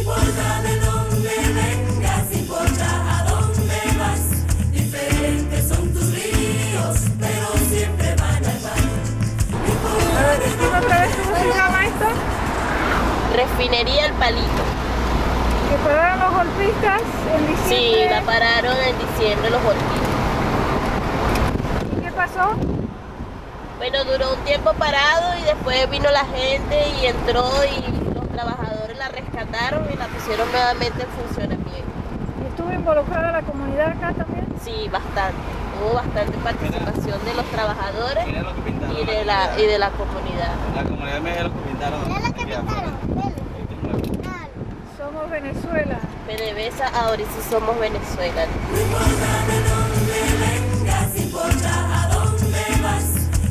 importa de dónde vengas, importa a dónde vas. Diferentes son tus ríos, pero siempre van al mar. A ver, dime otra vez cómo se llama esto. Refinería El Palito. Que pararon los golpistas en diciembre. Sí, la pararon en diciembre los golpistas. ¿Y qué pasó? Bueno, duró un tiempo parado y después vino la gente y entró y los trabajadores la rescataron y la pusieron nuevamente en funcionamiento. ¿Y estuvo involucrada la comunidad acá también? Sí, bastante. Hubo bastante participación de los trabajadores y de la comunidad. La comunidad me lo que pintaron. Mira lo que pintaron. Somos Venezuela. PDVSA, ahora sí somos Venezuela. No importa de dónde vengas, importa a dónde vas.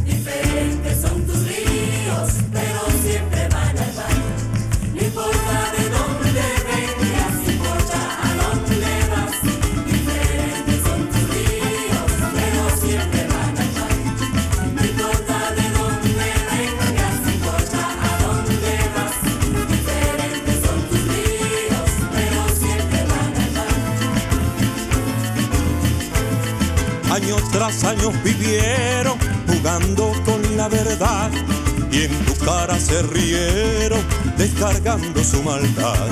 Diferentes son tus ríos, pero siempre van al mar. No importa de dónde vengas, importa a dónde vas. Diferentes son tus ríos, pero siempre van al mar. No importa de dónde vengas, importa a dónde vas. Diferentes son tus ríos, pero siempre van al mar. Año tras año vivieron jugando con la verdad y en tu cara se rieron descargando su maldad.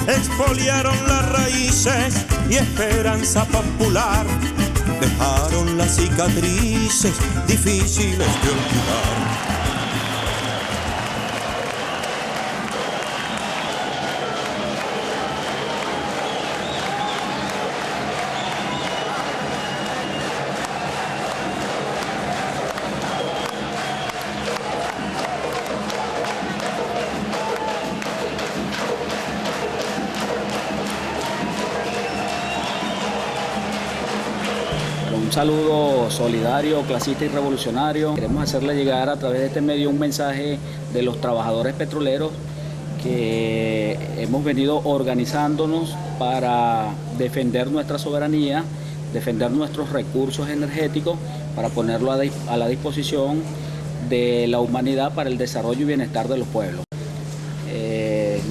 Expoliaron las raíces y esperanza popular, dejaron las cicatrices difíciles de olvidar. Un saludo solidario, clasista y revolucionario. Queremos hacerle llegar a través de este medio un mensaje de los trabajadores petroleros que hemos venido organizándonos para defender nuestra soberanía, defender nuestros recursos energéticos, para ponerlo a la disposición de la humanidad para el desarrollo y bienestar de los pueblos.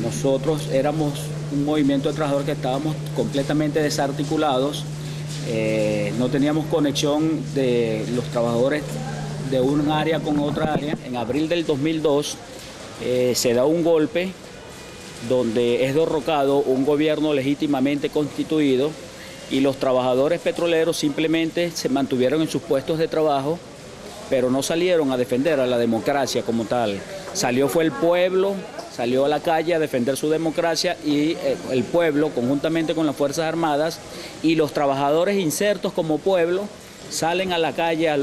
Nosotros éramos un movimiento de trabajadores que estábamos completamente desarticulados. No teníamos conexión de los trabajadores de un área con otra área. En abril del 2002 se da un golpe donde es derrocado un gobierno legítimamente constituido y los trabajadores petroleros simplemente se mantuvieron en sus puestos de trabajo, pero no salieron a defender a la democracia como tal. Fue el pueblo, salió a la calle a defender su democracia y el pueblo, conjuntamente con las Fuerzas Armadas y los trabajadores insertos como pueblo, salen a la calle, a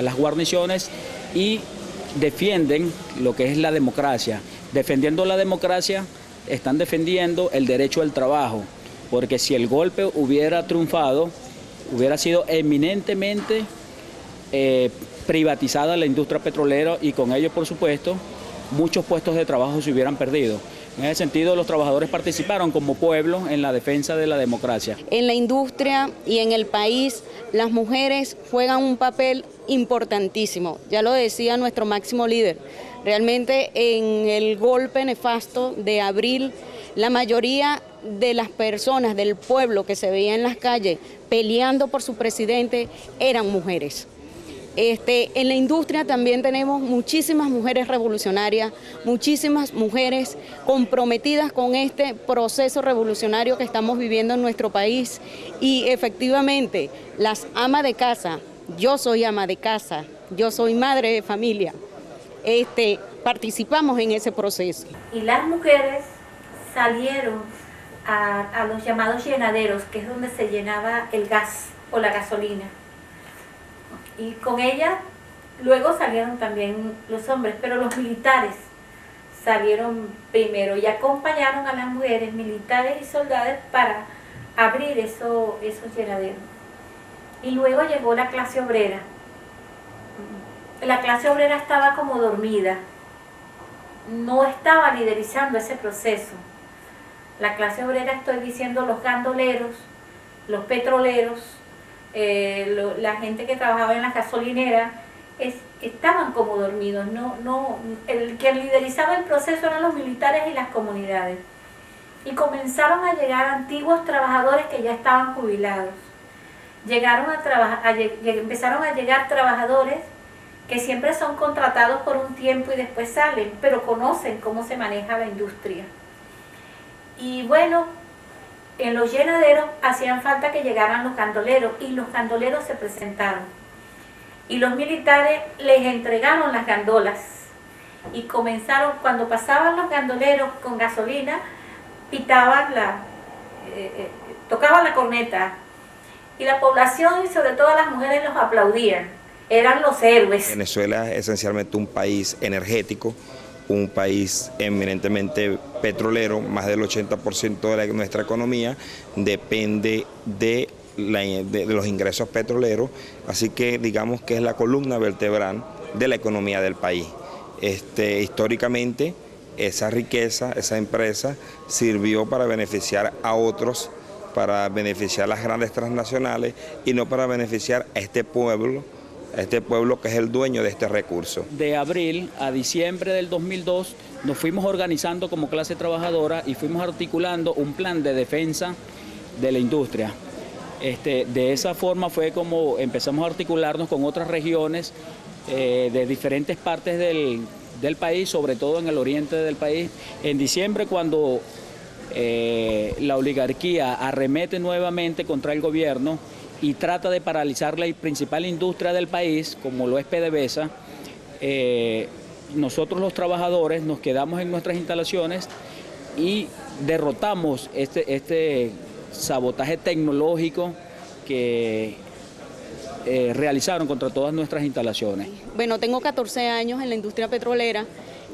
las guarniciones y defienden lo que es la democracia. Defendiendo la democracia, están defendiendo el derecho al trabajo, porque si el golpe hubiera triunfado, hubiera sido eminentemente privatizada la industria petrolera y con ello, por supuesto, muchos puestos de trabajo se hubieran perdido. En ese sentido, los trabajadores participaron como pueblo en la defensa de la democracia. En la industria y en el país, las mujeres juegan un papel importantísimo. Ya lo decía nuestro máximo líder. Realmente en el golpe nefasto de abril, la mayoría de las personas del pueblo que se veía en las calles peleando por su presidente eran mujeres. En la industria también tenemos muchísimas mujeres revolucionarias, muchísimas mujeres comprometidas con este proceso revolucionario que estamos viviendo en nuestro país y efectivamente las amas de casa, yo soy ama de casa, yo soy madre de familia, participamos en ese proceso. Y las mujeres salieron a los llamados llenaderos, que es donde se llenaba el gas o la gasolina. Y con ella luego salieron también los hombres, pero los militares salieron primero y acompañaron a las mujeres militares y soldados para abrir esos llenaderos. Y luego llegó la clase obrera. La clase obrera estaba como dormida, no estaba liderizando ese proceso. La clase obrera, estoy diciendo, los gandoleros, los petroleros, la gente que trabajaba en las gasolineras, estaban como dormidos. El que liderizaba el proceso eran los militares y las comunidades. y comenzaron a llegar antiguos trabajadores que ya estaban jubilados. Empezaron a llegar trabajadores que siempre son contratados por un tiempo y después salen, pero conocen cómo se maneja la industria. Y bueno, en los llenaderos hacían falta que llegaran los gandoleros, y los gandoleros se presentaron. Y los militares les entregaron las gandolas. Y comenzaron, cuando pasaban los gandoleros con gasolina, tocaban la corneta. Y la población, y sobre todo las mujeres, los aplaudían. Eran los héroes. Venezuela es esencialmente un país energético, un país eminentemente petrolero. Más del 80% de nuestra economía depende de los ingresos petroleros, así que digamos que es la columna vertebral de la economía del país. Históricamente esa riqueza, esa empresa sirvió para beneficiar a otros, para beneficiar a las grandes transnacionales y no para beneficiar a este pueblo que es el dueño de este recurso. De abril a diciembre del 2002 nos fuimos organizando como clase trabajadora y fuimos articulando un plan de defensa de la industria. De esa forma fue como empezamos a articularnos con otras regiones de diferentes partes del país, sobre todo en el oriente del país. En diciembre, cuando la oligarquía arremete nuevamente contra el gobierno y trata de paralizar la principal industria del país, como lo es PDVSA, nosotros los trabajadores nos quedamos en nuestras instalaciones y derrotamos este sabotaje tecnológico que realizaron contra todas nuestras instalaciones. Bueno, tengo 14 años en la industria petrolera.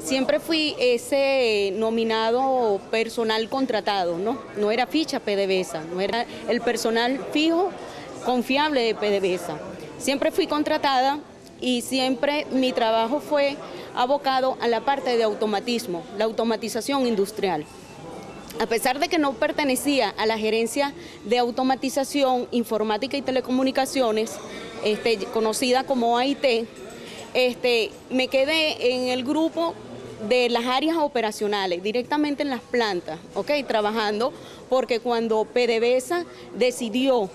Siempre fui ese nominado personal contratado, ¿no? No era ficha PDVSA, no era el personal fijo, confiable de PDVSA. Siempre fui contratada y siempre mi trabajo fue abocado a la parte de automatismo, la automatización industrial. A pesar de que no pertenecía a la gerencia de automatización, informática y telecomunicaciones, conocida como AIT, me quedé en el grupo de las áreas operacionales, directamente en las plantas, trabajando, porque cuando PDVSA decidió,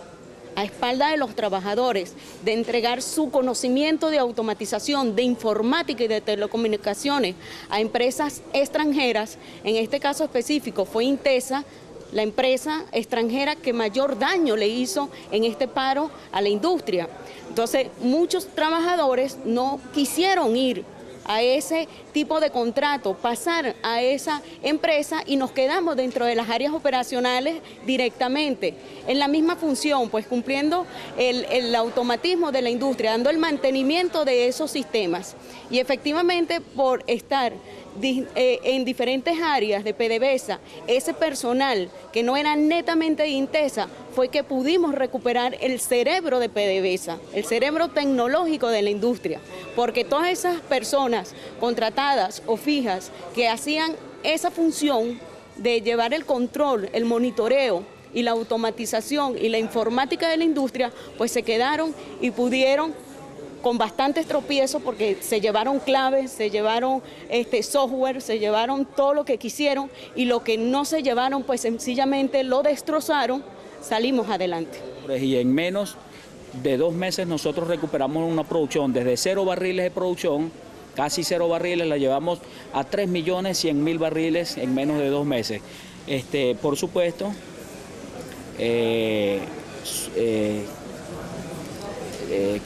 a espalda de los trabajadores, de entregar su conocimiento de automatización, de informática y de telecomunicaciones a empresas extranjeras, en este caso específico fue Intesa, la empresa extranjera que mayor daño le hizo en este paro a la industria. Entonces, muchos trabajadores no quisieron ir a ese tipo de contrato, pasar a esa empresa, y nos quedamos dentro de las áreas operacionales directamente, en la misma función, pues cumpliendo el automatismo de la industria, dando el mantenimiento de esos sistemas. Y efectivamente, por estar en diferentes áreas de PDVSA, ese personal que no era netamente de Intesa, fue que pudimos recuperar el cerebro de PDVSA, el cerebro tecnológico de la industria, porque todas esas personas contratadas o fijas que hacían esa función de llevar el control, el monitoreo y la automatización y la informática de la industria, pues se quedaron y pudieron, con bastantes tropiezos, porque se llevaron claves, se llevaron software, se llevaron todo lo que quisieron, y lo que no se llevaron, pues sencillamente lo destrozaron. Salimos adelante. Y en menos de 2 meses nosotros recuperamos una producción desde 0 barriles de producción, casi 0 barriles, la llevamos a 3.100.000 barriles en menos de 2 meses. Por supuesto,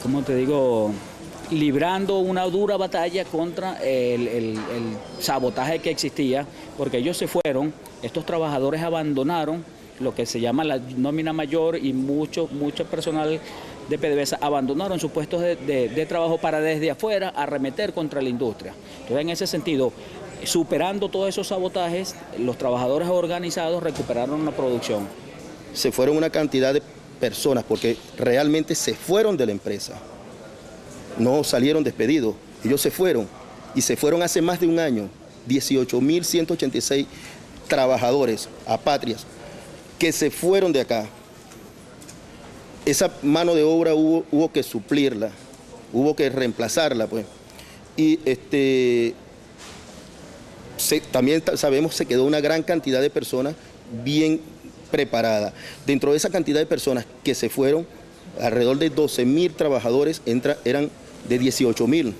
¿cómo te digo? Librando una dura batalla contra el sabotaje que existía, porque ellos se fueron, estos trabajadores abandonaron lo que se llama la nómina mayor, y mucho personal de PDVSA abandonaron sus puestos de trabajo para desde afuera arremeter contra la industria. Entonces, en ese sentido, superando todos esos sabotajes, los trabajadores organizados recuperaron la producción. Se fueron una cantidad de personas, porque realmente se fueron de la empresa, no salieron despedidos, ellos se fueron, y se fueron hace más de un año, 18.186 trabajadores apátridas que se fueron de acá. Esa mano de obra hubo que suplirla, hubo que reemplazarla, pues. Y también sabemos se quedó una gran cantidad de personas bien preparada. Dentro de esa cantidad de personas que se fueron, alrededor de 12.000 trabajadores eran de 18.000.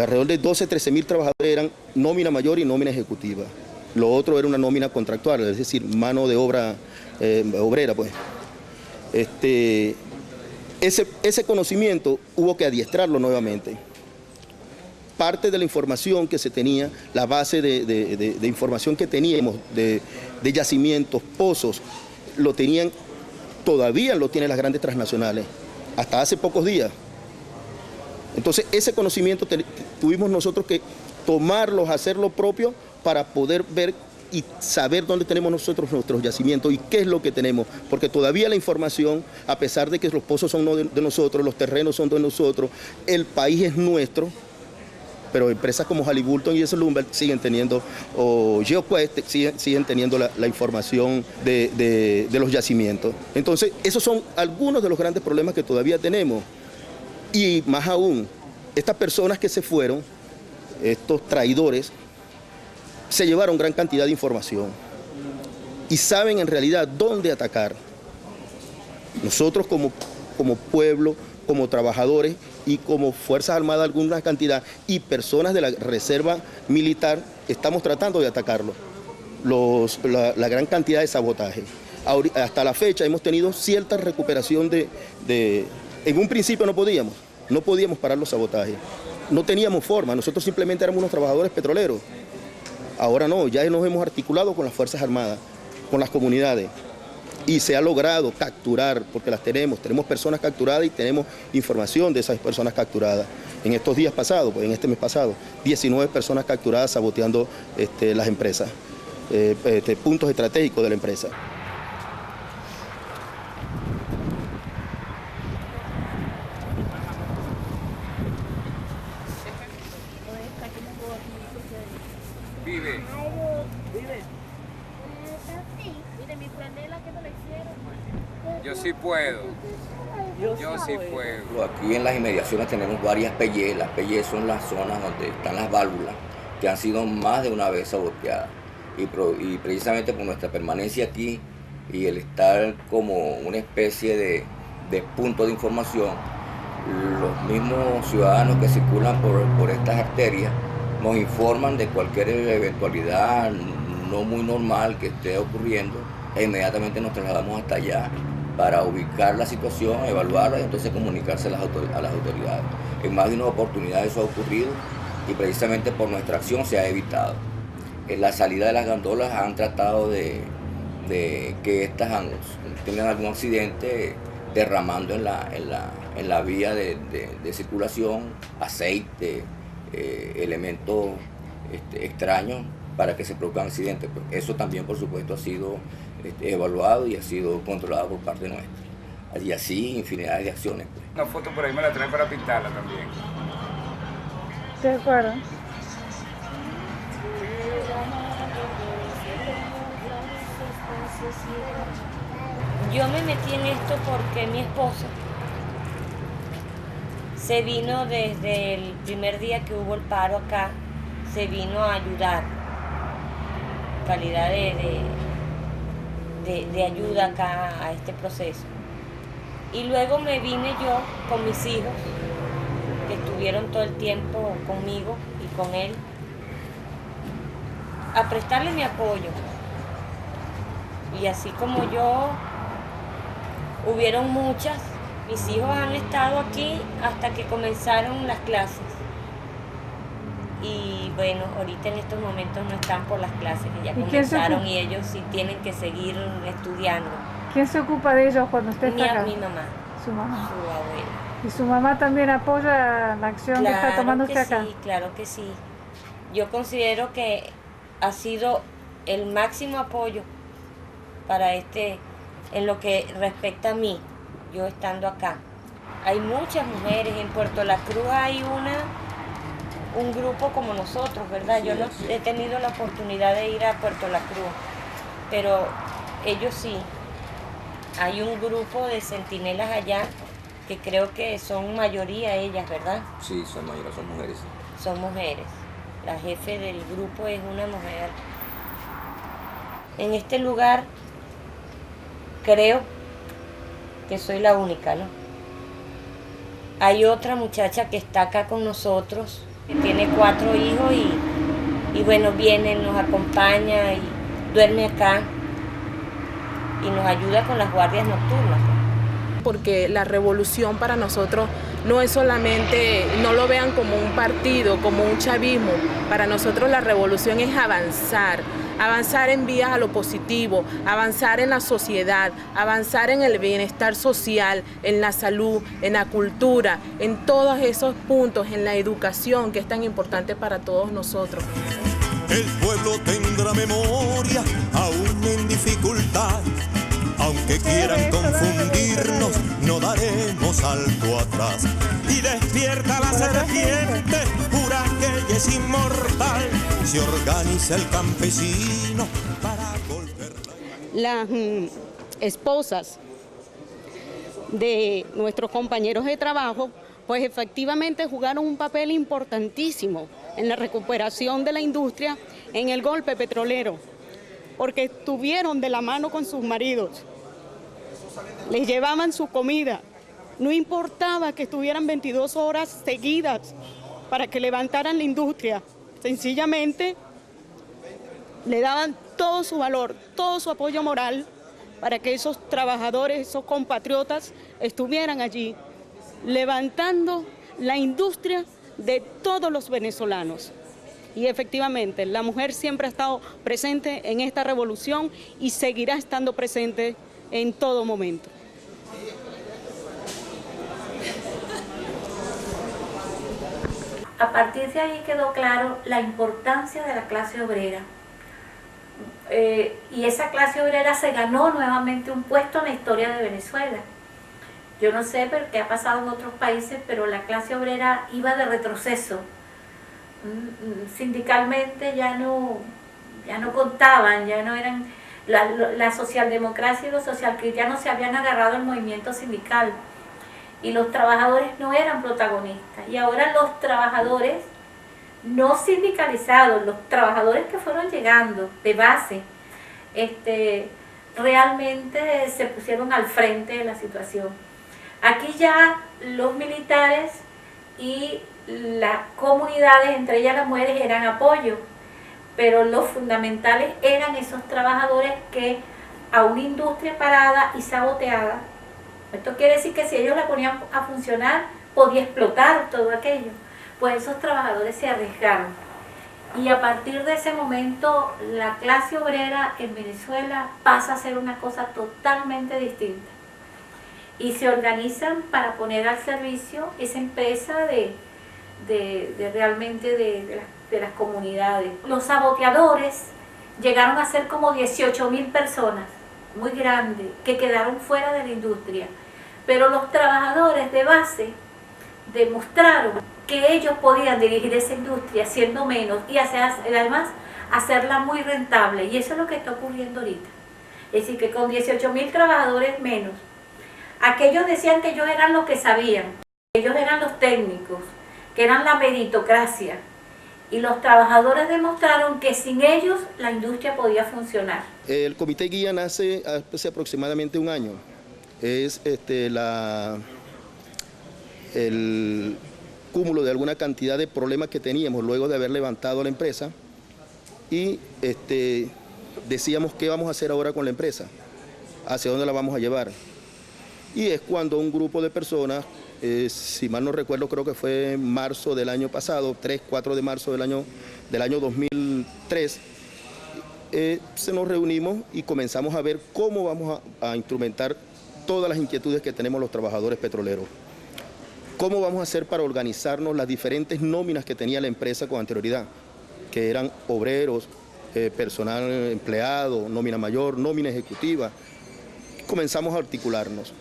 Alrededor de 13.000 trabajadores eran nómina mayor y nómina ejecutiva. Lo otro era una nómina contractual, es decir, mano de obra obrera, pues. Ese conocimiento hubo que adiestrarlo nuevamente. Parte de la información que se tenía, la base de información que teníamos de yacimientos, pozos, todavía lo tienen las grandes transnacionales, hasta hace pocos días. Entonces ese conocimiento tuvimos nosotros que tomarlo, hacerlo propio para poder ver y saber dónde tenemos nosotros nuestros yacimientos y qué es lo que tenemos, porque todavía la información, a pesar de que los pozos son de nosotros, los terrenos son de nosotros, el país es nuestro, pero empresas como Halliburton y S. Lumber siguen teniendo, o GeoQuest siguen teniendo la información de los yacimientos. Entonces, esos son algunos de los grandes problemas que todavía tenemos. Y más aún, estas personas que se fueron, estos traidores, se llevaron gran cantidad de información y saben en realidad dónde atacar. Nosotros como pueblo, como trabajadores y como Fuerzas Armadas alguna cantidad y personas de la Reserva Militar estamos tratando de atacarlo. La gran cantidad de sabotaje. Hasta la fecha hemos tenido cierta recuperación en un principio no podíamos parar los sabotajes. No teníamos forma, nosotros simplemente éramos unos trabajadores petroleros. Ahora no, ya nos hemos articulado con las Fuerzas Armadas, con las comunidades. Y se ha logrado capturar, porque las tenemos personas capturadas y tenemos información de esas personas capturadas. En estos días pasados, pues en este mes pasado, 19 personas capturadas saboteando las empresas, puntos estratégicos de la empresa. Vive. Yo sí puedo. Yo sí puedo. Aquí en las inmediaciones tenemos varias PYE. Las PYE son las zonas donde están las válvulas que han sido más de una vez saboteadas. Y precisamente por nuestra permanencia aquí y el estar como una especie de punto de información, los mismos ciudadanos que circulan por estas arterias nos informan de cualquier eventualidad no muy normal que esté ocurriendo e inmediatamente nos trasladamos hasta allá para ubicar la situación, evaluarla y entonces comunicarse a las autoridades. En más de una oportunidad eso ha ocurrido y precisamente por nuestra acción se ha evitado. En la salida de las gandolas han tratado de que estas tengan algún accidente derramando en la vía de circulación aceite, elementos extraños para que se produzcan accidentes. Eso también, por supuesto, ha sido evaluado y ha sido controlado por parte nuestra. Y así infinidad de acciones. Una foto por ahí me la traen para pintarla también. De acuerdo. Yo me metí en esto porque mi esposo se vino desde el primer día que hubo el paro acá, se vino a ayudar, calidad de ayuda acá a este proceso. Y luego me vine yo con mis hijos, que estuvieron todo el tiempo conmigo y con él, a prestarle mi apoyo. Y así como yo, hubieron muchas. Mis hijos han estado aquí hasta que comenzaron las clases. Y bueno, ahorita en estos momentos no están por las clases, que ya comenzaron y ellos sí tienen que seguir estudiando. ¿Quién se ocupa de ellos cuando usted está acá? Mi mamá. Su mamá. Su abuela. ¿Y su mamá también apoya la acción que está tomando usted acá? Sí, claro que sí. Yo considero que ha sido el máximo apoyo para en lo que respecta a mí, yo estando acá. Hay muchas mujeres, en Puerto La Cruz hay un grupo como nosotros, ¿verdad? Yo no he tenido la oportunidad de ir a Puerto La Cruz, pero ellos sí. Hay un grupo de centinelas allá que creo que son mayoría ellas, ¿verdad? Sí, son mayoría, son mujeres. Son mujeres. La jefe del grupo es una mujer. en este lugar creo que soy la única, ¿no? Hay otra muchacha que está acá con nosotros, que tiene 4 hijos y bueno, viene, nos acompaña y duerme acá y nos ayuda con las guardias nocturnas. Porque la revolución para nosotros no es solamente, no lo vean como un partido, como un chavismo. Para nosotros la revolución es avanzar en vías a lo positivo, avanzar en la sociedad, avanzar en el bienestar social, en la salud, en la cultura, en todos esos puntos, en la educación que es tan importante para todos nosotros. El pueblo tendrá memoria, aún en dificultad. Aunque quieran confundirnos, no daremos salto atrás. Y despierta la serpiente, jura que ella es inmortal. Se organiza el campesino para volverla. Las esposas de nuestros compañeros de trabajo, pues efectivamente jugaron un papel importantísimo en la recuperación de la industria en el golpe petrolero, porque estuvieron de la mano con sus maridos, les llevaban su comida, no importaba que estuvieran 22 horas seguidas para que levantaran la industria, sencillamente le daban todo su valor, todo su apoyo moral para que esos trabajadores, esos compatriotas estuvieran allí, levantando la industria de todos los venezolanos. Y efectivamente, la mujer siempre ha estado presente en esta revolución y seguirá estando presente en todo momento. A partir de ahí quedó claro la importancia de la clase obrera. Y esa clase obrera se ganó nuevamente un puesto en la historia de Venezuela. Yo no sé qué ha pasado en otros países, pero la clase obrera iba de retroceso. Sindicalmente ya no contaban, ya no eran, la socialdemocracia y los socialcristianos se habían agarrado al movimiento sindical y los trabajadores no eran protagonistas. Y ahora los trabajadores no sindicalizados, los trabajadores que fueron llegando de base, realmente se pusieron al frente de la situación. Aquí ya los militares y las comunidades, entre ellas las mujeres, eran apoyo, pero los fundamentales eran esos trabajadores que a una industria parada y saboteada, esto quiere decir que si ellos la ponían a funcionar, podía explotar todo aquello, pues esos trabajadores se arriesgaron. Y a partir de ese momento, la clase obrera en Venezuela pasa a ser una cosa totalmente distinta. Y se organizan para poner al servicio esa empresa realmente de las comunidades. Los saboteadores llegaron a ser como 18.000 personas, muy grandes, que quedaron fuera de la industria. Pero los trabajadores de base demostraron que ellos podían dirigir esa industria siendo menos y además hacerla muy rentable. Y eso es lo que está ocurriendo ahorita. Es decir, que con 18.000 trabajadores menos, aquellos decían que ellos eran los que sabían, ellos eran los técnicos, que eran la meritocracia, y los trabajadores demostraron que sin ellos la industria podía funcionar. El comité guía nace hace aproximadamente un año. Es el cúmulo de alguna cantidad de problemas que teníamos luego de haber levantado la empresa y decíamos qué vamos a hacer ahora con la empresa, hacia dónde la vamos a llevar. Y es cuando un grupo de personas, si mal no recuerdo, creo que fue en marzo del año pasado, 3-4 de marzo del año 2003, se nos reunimos y comenzamos a ver cómo vamos a instrumentar todas las inquietudes que tenemos los trabajadores petroleros. ¿Cómo vamos a hacer para organizarnos las diferentes nóminas que tenía la empresa con anterioridad? Que eran obreros, personal empleado, nómina mayor, nómina ejecutiva. Comenzamos a articularnos.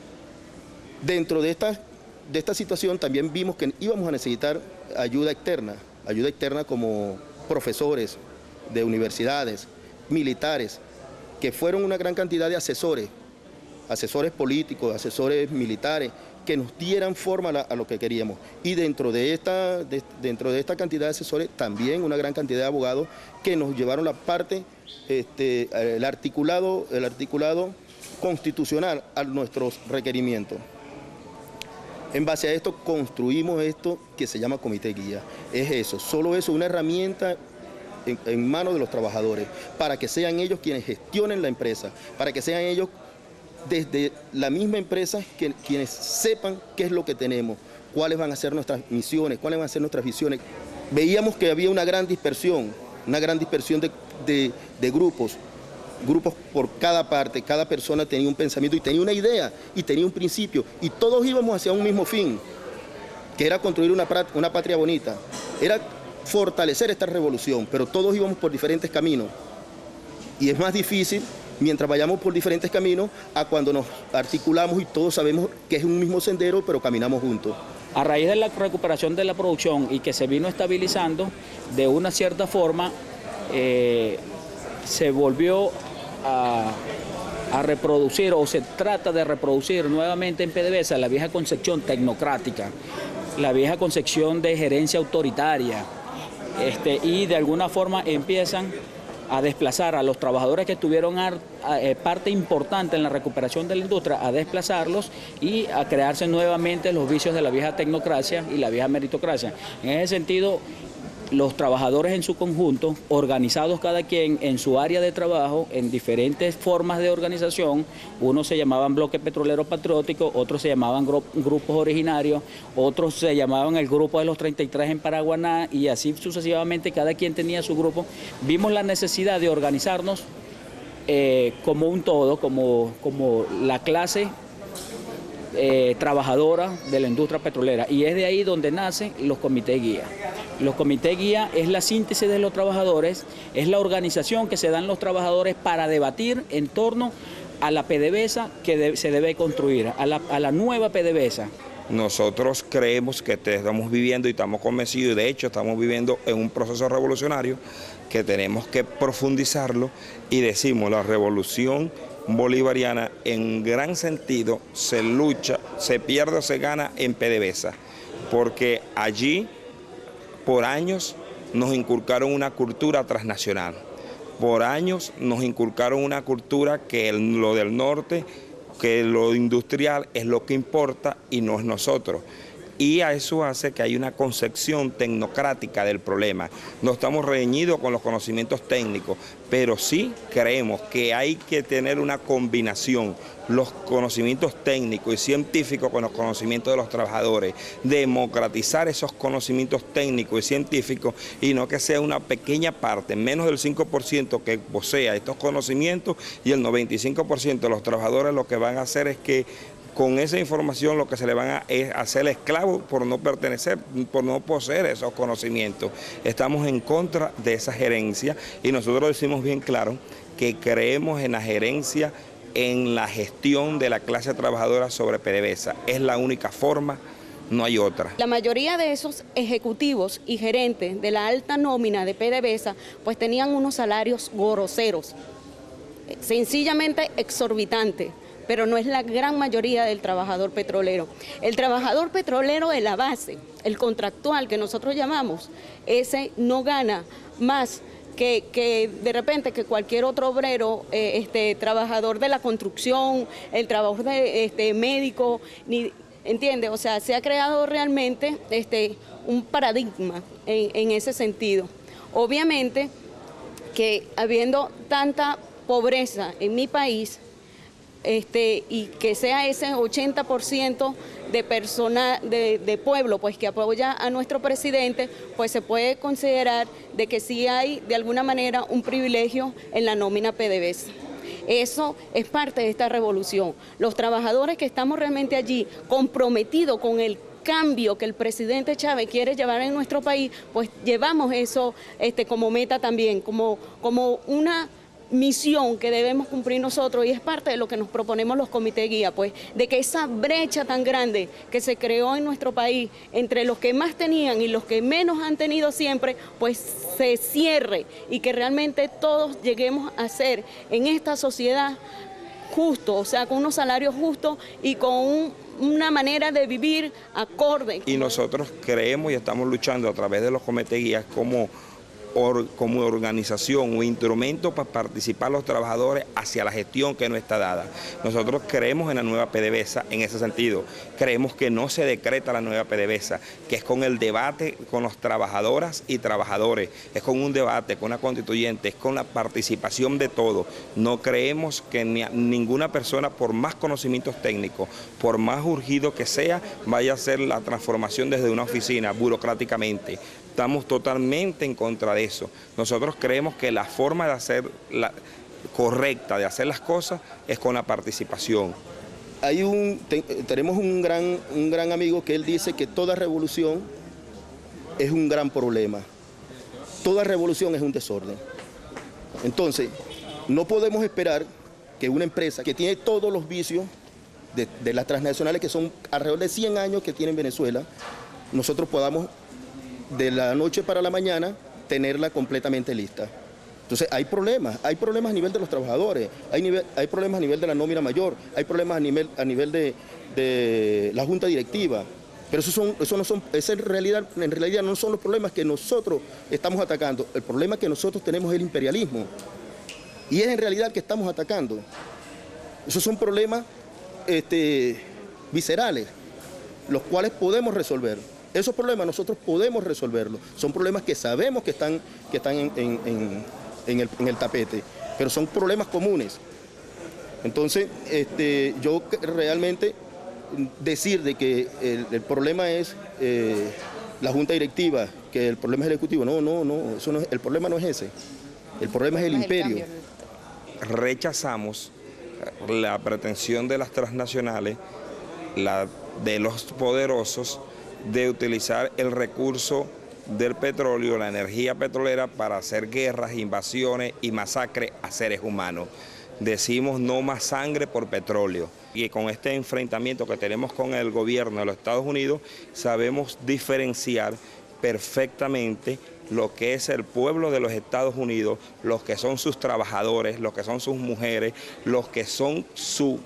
Dentro de esta situación también vimos que íbamos a necesitar ayuda externa como profesores de universidades, militares, que fueron una gran cantidad de asesores políticos, asesores militares, que nos dieran forma a lo que queríamos. Y dentro de esta cantidad de asesores, también una gran cantidad de abogados que nos llevaron la parte, el articulado constitucional a nuestros requerimientos. En base a esto construimos esto que se llama comité guía. Es eso, solo eso, una herramienta en manos de los trabajadores, para que sean ellos quienes gestionen la empresa, para que sean ellos desde la misma empresa quienes sepan qué es lo que tenemos, cuáles van a ser nuestras misiones, cuáles van a ser nuestras visiones. Veíamos que había una gran dispersión de grupos por cada parte, cada persona tenía un pensamiento y tenía una idea y tenía un principio, y todos íbamos hacia un mismo fin, que era construir una patria bonita, era fortalecer esta revolución, pero todos íbamos por diferentes caminos, y es más difícil mientras vayamos por diferentes caminos a cuando nos articulamos y todos sabemos que es un mismo sendero, pero caminamos juntos. A raíz de la recuperación de la producción y que se vino estabilizando, de una cierta forma se volvió a reproducir, o se trata de reproducir nuevamente en PDVSA la vieja concepción tecnocrática, la vieja concepción de gerencia autoritaria, y de alguna forma empiezan a desplazar a los trabajadores que tuvieron parte importante en la recuperación de la industria, a desplazarlos y a crearse nuevamente los vicios de la vieja tecnocracia y la vieja meritocracia. En ese sentido, los trabajadores en su conjunto, organizados cada quien en su área de trabajo, en diferentes formas de organización, unos se llamaban bloque petrolero patriótico, otros se llamaban grupos originarios, otros se llamaban el grupo de los 33 en Paraguaná, y así sucesivamente, cada quien tenía su grupo. Vimos la necesidad de organizarnos como un todo, como la clase trabajadora de la industria petrolera, y es de ahí donde nacen los comités guía. Los comités guía es la síntesis de los trabajadores, es la organización que se dan los trabajadores para debatir en torno a la PDVSA que se debe construir, a la nueva PDVSA. Nosotros creemos que estamos viviendo y estamos convencidos, y de hecho estamos viviendo en un proceso revolucionario que tenemos que profundizarlo, y decimos la revolución bolivariana en gran sentido se lucha, se pierde o se gana en PDVSA, porque allí por años nos inculcaron una cultura transnacional, por años nos inculcaron una cultura que lo del norte, que lo industrial es lo que importa y no es nosotros. Y a eso hace que hay una concepción tecnocrática del problema. No estamos reñidos con los conocimientos técnicos, pero sí creemos que hay que tener una combinación, los conocimientos técnicos y científicos con los conocimientos de los trabajadores, democratizar esos conocimientos técnicos y científicos, y no que sea una pequeña parte, menos del 5% que posea estos conocimientos, y el 95% de los trabajadores lo que van a hacer es que con esa información lo que se le van a hacer esclavos por no pertenecer, por no poseer esos conocimientos. Estamos en contra de esa gerencia, y nosotros decimos bien claro que creemos en la gerencia, en la gestión de la clase trabajadora sobre PDVSA. Es la única forma, no hay otra. La mayoría de esos ejecutivos y gerentes de la alta nómina de PDVSA pues tenían unos salarios groseros, sencillamente exorbitantes, pero no es la gran mayoría del trabajador petrolero. El trabajador petrolero de la base, el contractual que nosotros llamamos, ese no gana más que de repente que cualquier otro obrero, trabajador de la construcción, el trabajador de médico, ¿entiende? O sea, se ha creado realmente un paradigma en ese sentido. Obviamente que habiendo tanta pobreza en mi país, y que sea ese 80% de pueblo pues que apoya a nuestro presidente, pues se puede considerar de que sí hay de alguna manera un privilegio en la nómina PDVSA. Eso es parte de esta revolución. Los trabajadores que estamos realmente allí comprometidos con el cambio que el presidente Chávez quiere llevar en nuestro país, pues llevamos eso como meta también, como una misión que debemos cumplir nosotros, y es parte de lo que nos proponemos los comités guía, pues de que esa brecha tan grande que se creó en nuestro país entre los que más tenían y los que menos han tenido siempre, pues se cierre, y que realmente todos lleguemos a ser en esta sociedad justo, o sea, con unos salarios justos y con una manera de vivir acorde. Y nosotros creemos y estamos luchando a través de los comités guías como organización o instrumento para participar los trabajadores hacia la gestión que nos está dada. Nosotros creemos en la nueva PDVSA en ese sentido. Creemos que no se decreta la nueva PDVSA, que es con el debate con los trabajadoras y trabajadores, es con un debate, con una constituyente, es con la participación de todos. No creemos que ninguna persona, por más conocimientos técnicos, por más urgido que sea, vaya a hacer la transformación desde una oficina burocráticamente. Estamos totalmente en contra de eso. Nosotros creemos que la forma de hacer correcta de hacer las cosas es con la participación. Tenemos un gran amigo que él dice que toda revolución es un gran problema. Toda revolución es un desorden. Entonces, no podemos esperar que una empresa que tiene todos los vicios de las transnacionales, que son alrededor de 100 años que tiene en Venezuela, nosotros podamos de la noche para la mañana tenerla completamente lista. Entonces hay problemas a nivel de los trabajadores, hay problemas a nivel de la nómina mayor, hay problemas a nivel de la junta directiva, pero en realidad no son los problemas que nosotros estamos atacando. El problema que nosotros tenemos es el imperialismo, y es en realidad el que estamos atacando. Esos son problemas viscerales, los cuales podemos resolver. Esos problemas nosotros podemos resolverlos. Son problemas que sabemos que están en el tapete, pero son problemas comunes. Entonces, yo realmente decir de que el problema es la junta directiva, que el problema es el ejecutivo, no, el problema no es ese. El problema es el imperio. Rechazamos la pretensión de las transnacionales, de los poderosos, de utilizar el recurso del petróleo, la energía petrolera, para hacer guerras, invasiones y masacres a seres humanos. Decimos no más sangre por petróleo. Y con este enfrentamiento que tenemos con el gobierno de los Estados Unidos, sabemos diferenciar perfectamente lo que es el pueblo de los Estados Unidos, los que son sus trabajadores, los que son sus mujeres, los que son sus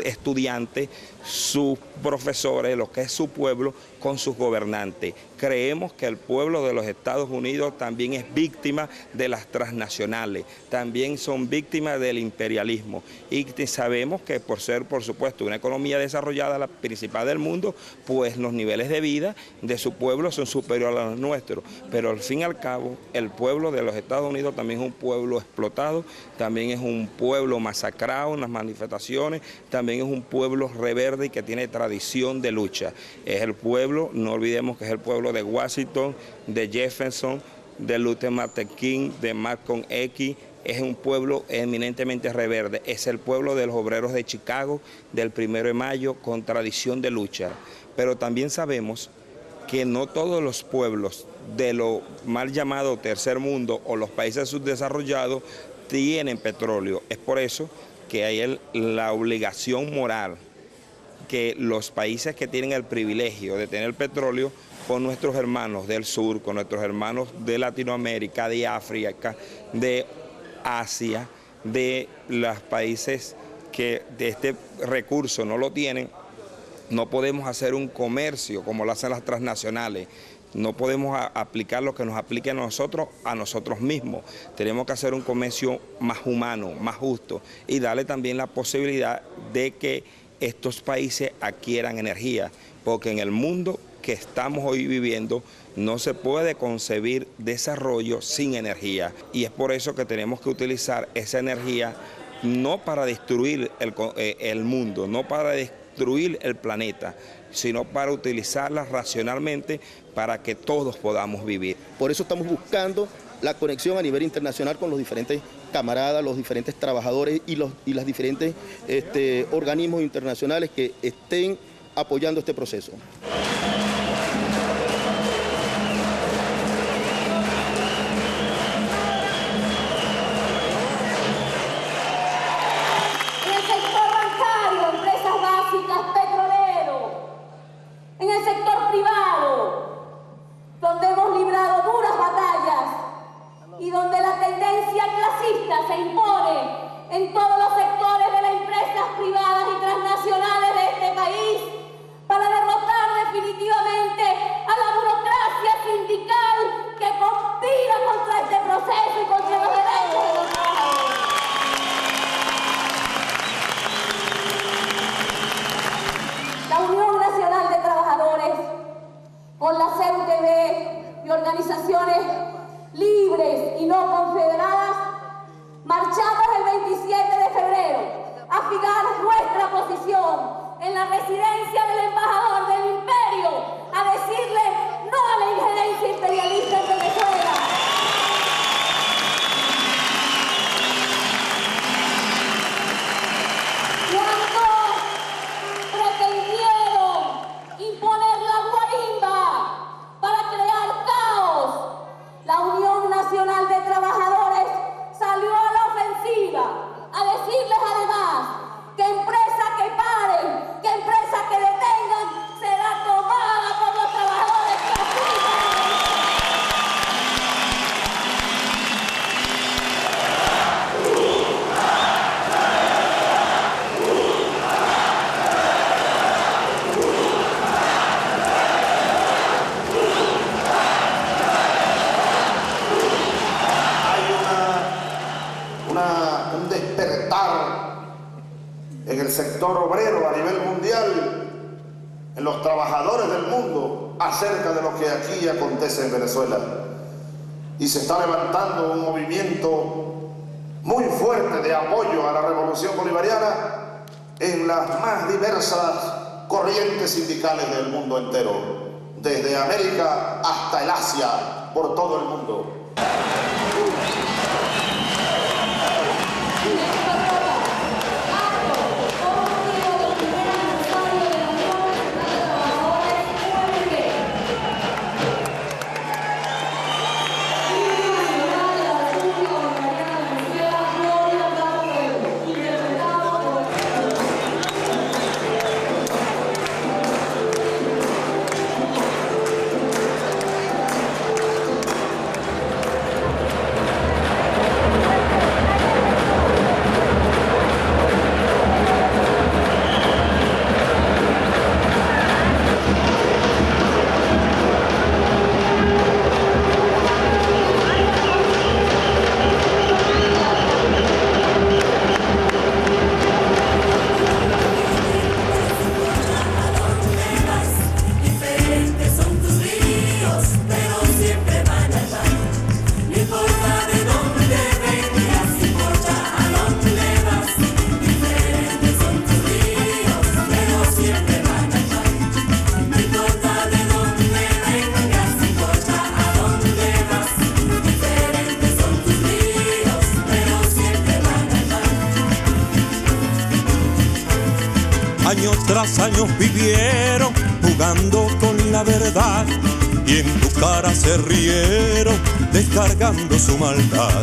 estudiantes, sus profesores, lo que es su pueblo con sus gobernantes. Creemos que el pueblo de los Estados Unidos también es víctima de las transnacionales, también son víctimas del imperialismo, y sabemos que por ser, por supuesto, una economía desarrollada, la principal del mundo, pues los niveles de vida de su pueblo son superiores a los nuestros, pero al fin y al cabo el pueblo de los Estados Unidos también es un pueblo explotado, también es un pueblo masacrado en las manifestaciones, también es un pueblo reverde y que tiene tradición de lucha. Es el pueblo, no olvidemos que es el pueblo de Washington, de Jefferson, de Martin Luther King, de Malcolm X. Es un pueblo eminentemente reverde, es el pueblo de los obreros de Chicago, del 1 de mayo, con tradición de lucha. Pero también sabemos que no todos los pueblos de lo mal llamado tercer mundo o los países subdesarrollados tienen petróleo. Es por eso que hay la obligación moral que los países que tienen el privilegio de tener petróleo, con nuestros hermanos del sur, con nuestros hermanos de Latinoamérica, de África, de Asia, de los países que de este recurso no lo tienen, no podemos hacer un comercio como lo hacen las transnacionales. No podemos aplicar lo que nos aplique a nosotros mismos. Tenemos que hacer un comercio más humano, más justo, y darle también la posibilidad de que estos países adquieran energía, porque en el mundo que estamos hoy viviendo no se puede concebir desarrollo sin energía, y es por eso que tenemos que utilizar esa energía no para destruir el mundo, no para destruir el planeta, sino para utilizarla racionalmente para que todos podamos vivir. Por eso estamos buscando la conexión a nivel internacional con los diferentes camaradas, los diferentes trabajadores y las diferentes organismos internacionales que estén apoyando este proceso. En el sector bancario, empresas básicas, petroleros, en el sector privado, donde hemos librado duras batallas y donde la tendencia clasista se impone en todos los sectores de la empresa residencia del embajador del imperio a decirle no a la injerencia imperialista en Venezuela. Cuando pretendieron imponer la guarimba para crear caos, la Unión Nacional de Trabajadores salió a la ofensiva a decirles además que empresa que paren, que empresa que detengan, será tomada por los trabajadores que un despertar en el sector obrero a nivel mundial, en los trabajadores del mundo, acerca de lo que aquí acontece en Venezuela. Y se está levantando un movimiento muy fuerte de apoyo a la revolución bolivariana en las más diversas corrientes sindicales del mundo entero, desde América hasta el Asia, por todo el mundo. Años tras años vivieron jugando con la verdad y en tu cara se rieron descargando su maldad.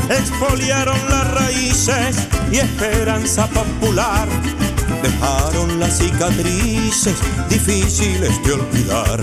Expoliaron las raíces y esperanza popular, dejaron las cicatrices difíciles de olvidar.